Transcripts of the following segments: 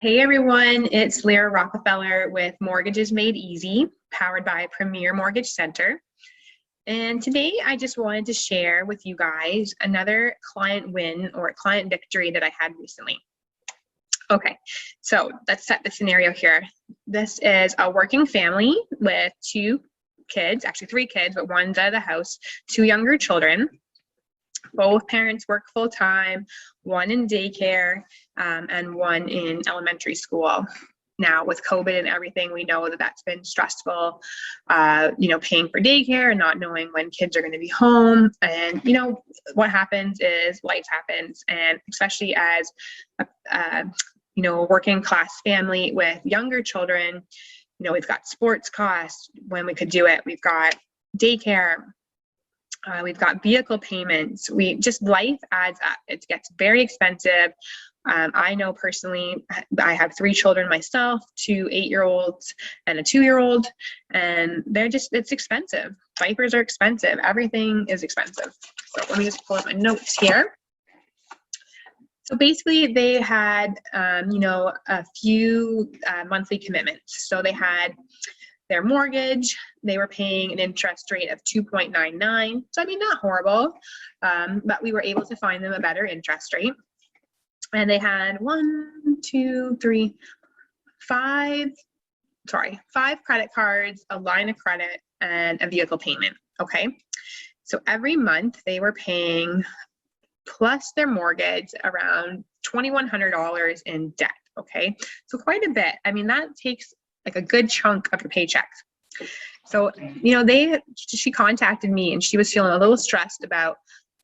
Hey everyone, it's Lyra Rockefeller with Mortgages Made Easy, powered by Premier Mortgage Center. And today I just wanted to share with you guys another client win or client victory that I had recently. Okay, so let's set the scenario here. This is a working family with two kids, actually three kids, but one's out of the house, two younger children. Both parents work full-time, one in daycare and one in elementary school. Now with COVID and everything, we know that that's been stressful, paying for daycare and not knowing when kids are going to be home. And, what happens is life happens. And especially as a working class family with younger children, we've got sports costs when we could do it. We've got daycare. We've got vehicle payments. Life adds up. It gets very expensive. I know personally, I have three children myself, two 8-year-olds and a 2-year-old, and it's expensive. Diapers are expensive. Everything is expensive. So let me just pull up my notes here. So basically they had, a few monthly commitments. So they had their mortgage, they were paying an interest rate of 2.99. So not horrible, but we were able to find them a better interest rate. And they had five credit cards, a line of credit, and a vehicle payment. Okay. So every month they were paying, plus their mortgage, around $2,100 in debt. Okay. So quite a bit. That takes like a good chunk of your paycheck. So, she contacted me and she was feeling a little stressed about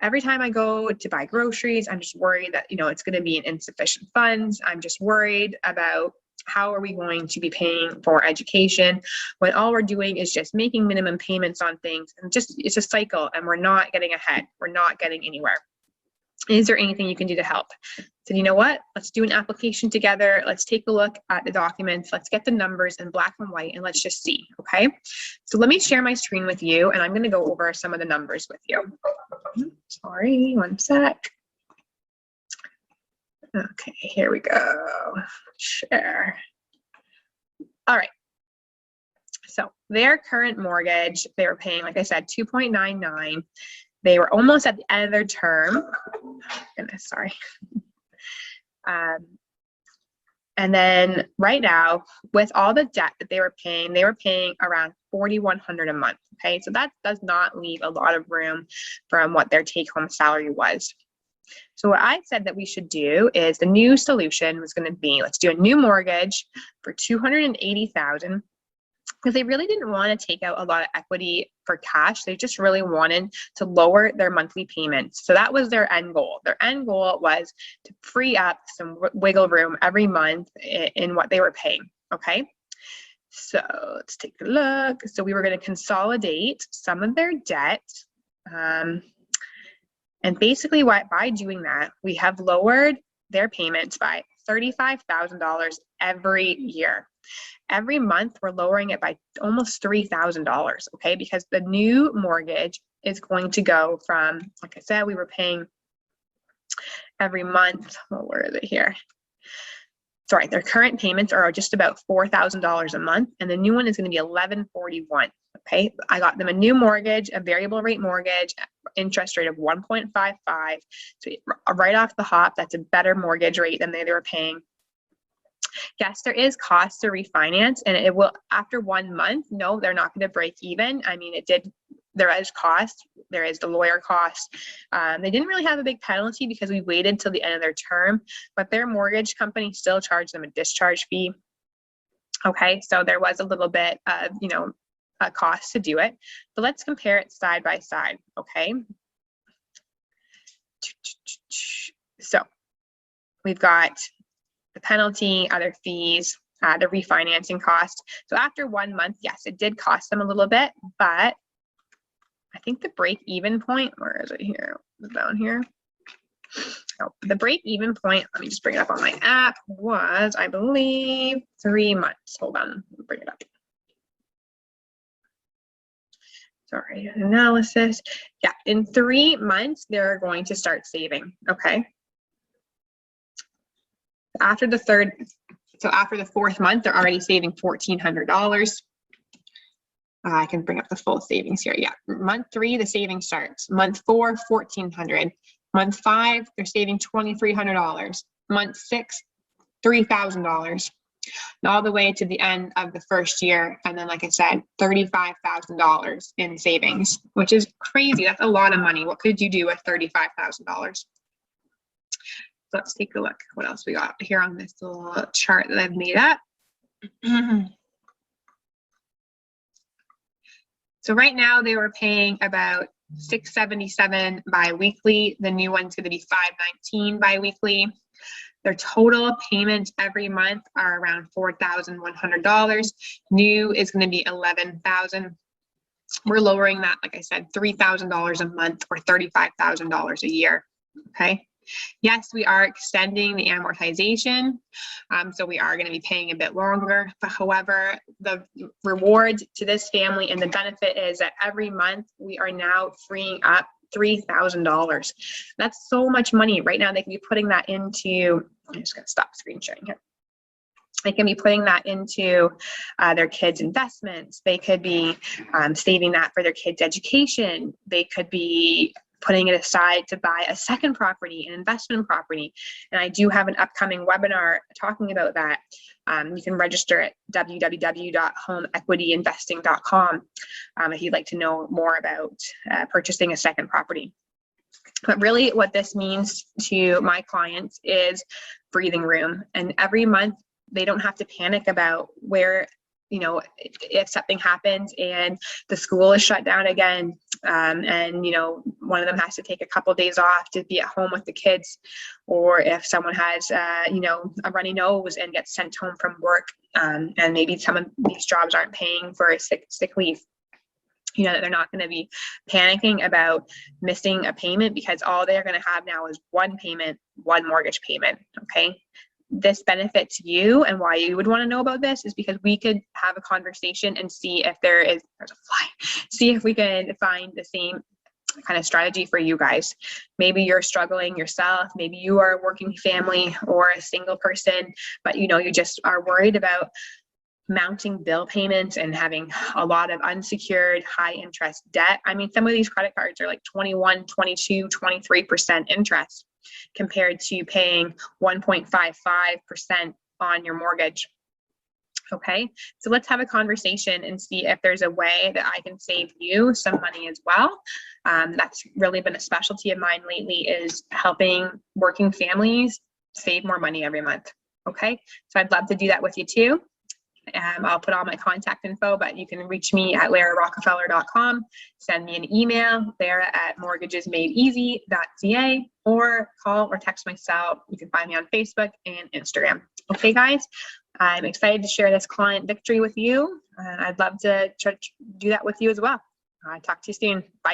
every time I go to buy groceries, I'm just worried that, it's going to be in insufficient funds. I'm just worried about how are we going to be paying for education when all we're doing is just making minimum payments on things, and it's a cycle and we're not getting ahead. We're not getting anywhere. Is there anything you can do to help? I said, you know what? Let's do an application together. Let's take a look at the documents. Let's get the numbers in black and white and let's just see, okay? So let me share my screen with you and I'm gonna go over some of the numbers with you. Sorry, one sec. Okay, here we go. Share. All right. So their current mortgage, they were paying, like I said, 2.99. They were almost at the end of their term. Goodness, sorry. And then right now, with all the debt that they were paying around $4,100 a month. Okay, so that does not leave a lot of room from what their take-home salary was. So what I said that we should do is the new solution was going to be, let's do a new mortgage for $280,000. Because they really didn't want to take out a lot of equity for cash. They just really wanted to lower their monthly payments. So that was their end goal. Their end goal was to free up some wiggle room every month in what they were paying, okay? So let's take a look. So we were going to consolidate some of their debt. And basically by doing that, we have lowered their payments by $35,000 every year. Every month, we're lowering it by almost $3,000, okay? Because the new mortgage is going to go from, like I said, we were paying every month, where is it here? Sorry, their current payments are just about $4,000 a month, and the new one is going to be $1,141, okay? I got them a new mortgage, a variable rate mortgage, interest rate of 1.55. So right off the hop, that's a better mortgage rate than they were paying. Yes, there is cost to refinance, and it will, after 1 month, no, they're not going to break even. There is cost. There is the lawyer cost. They didn't really have a big penalty because we waited till the end of their term, but their mortgage company still charged them a discharge fee. Okay, so there was a little bit of, a cost to do it, but let's compare it side by side, okay? So we've got the penalty, other fees, the refinancing cost. So after 1 month, yes, it did cost them a little bit, but I think the break-even point, where is it here? Is it down here? Oh, the break-even point, let me just bring it up on my app, was, I believe, 3 months. Hold on, let me bring it up. Sorry, analysis. Yeah, in 3 months, they're going to start saving, okay? After the third So after the 4th month, they're already saving $1,400. I can bring up the full savings here. Yeah, month 3, the savings starts. Month 4, $1,400. Month 5, they're saving $2,300. Month 6, $3,000. All the way to the end of the 1st year. And then, like I said, $35,000 in savings, which is crazy. That's a lot of money. What could you do with $35,000? So let's take a look. What else we got here on this little chart that I've made up. So right now they were paying about $677 bi-weekly. The new one's going to be $519 bi-weekly. Their total payments every month are around $4,100. New is going to be $11,000. We're lowering that, like I said, $3,000 a month or $35,000 a year. Okay. Yes, we are extending the amortization, so we are going to be paying a bit longer. But however, the reward to this family and the benefit is that every month we are now freeing up $3,000. That's so much money. Right now they can be putting that into, I'm just going to stop screen sharing here. They can be putting that into their kids' investments. They could be saving that for their kids' education. They could be putting it aside to buy a second property, an investment property. And I do have an upcoming webinar talking about that. You can register at www.homeequityinvesting.com if you'd like to know more about purchasing a second property. But really what this means to my clients is breathing room. And every month they don't have to panic about where, you know, if something happens and the school is shut down again, and, you know, one of them has to take a couple of days off to be at home with the kids, or if someone has, you know, a runny nose and gets sent home from work, and maybe some of these jobs aren't paying for a sick leave. You know, that they're not going to be panicking about missing a payment, because all they're going to have now is one payment, one mortgage payment. Okay. This benefits you, and why you would want to know about this is because we could have a conversation and see if there's a fly, see if we can find the same kind of strategy for you guys. Maybe you're struggling yourself, maybe you are a working family or a single person, but you know, you just are worried about mounting bill payments and having a lot of unsecured high interest debt. I mean, some of these credit cards are like 21, 22, 23% interest compared to paying 1.55% on your mortgage. Okay, so let's have a conversation and see if there's a way that I can save you some money as well. That's really been a specialty of mine lately, is helping working families save more money every month. Okay, so I'd love to do that with you too. I'll put all my contact info, but you can reach me at lararockefeller.com, send me an email, lara@mortgagesmadeeasy.ca, or call or text my cell. You can find me on Facebook and Instagram. Okay, guys, I'm excited to share this client victory with you, and I'd love to do that with you as well. Talk to you soon. Bye.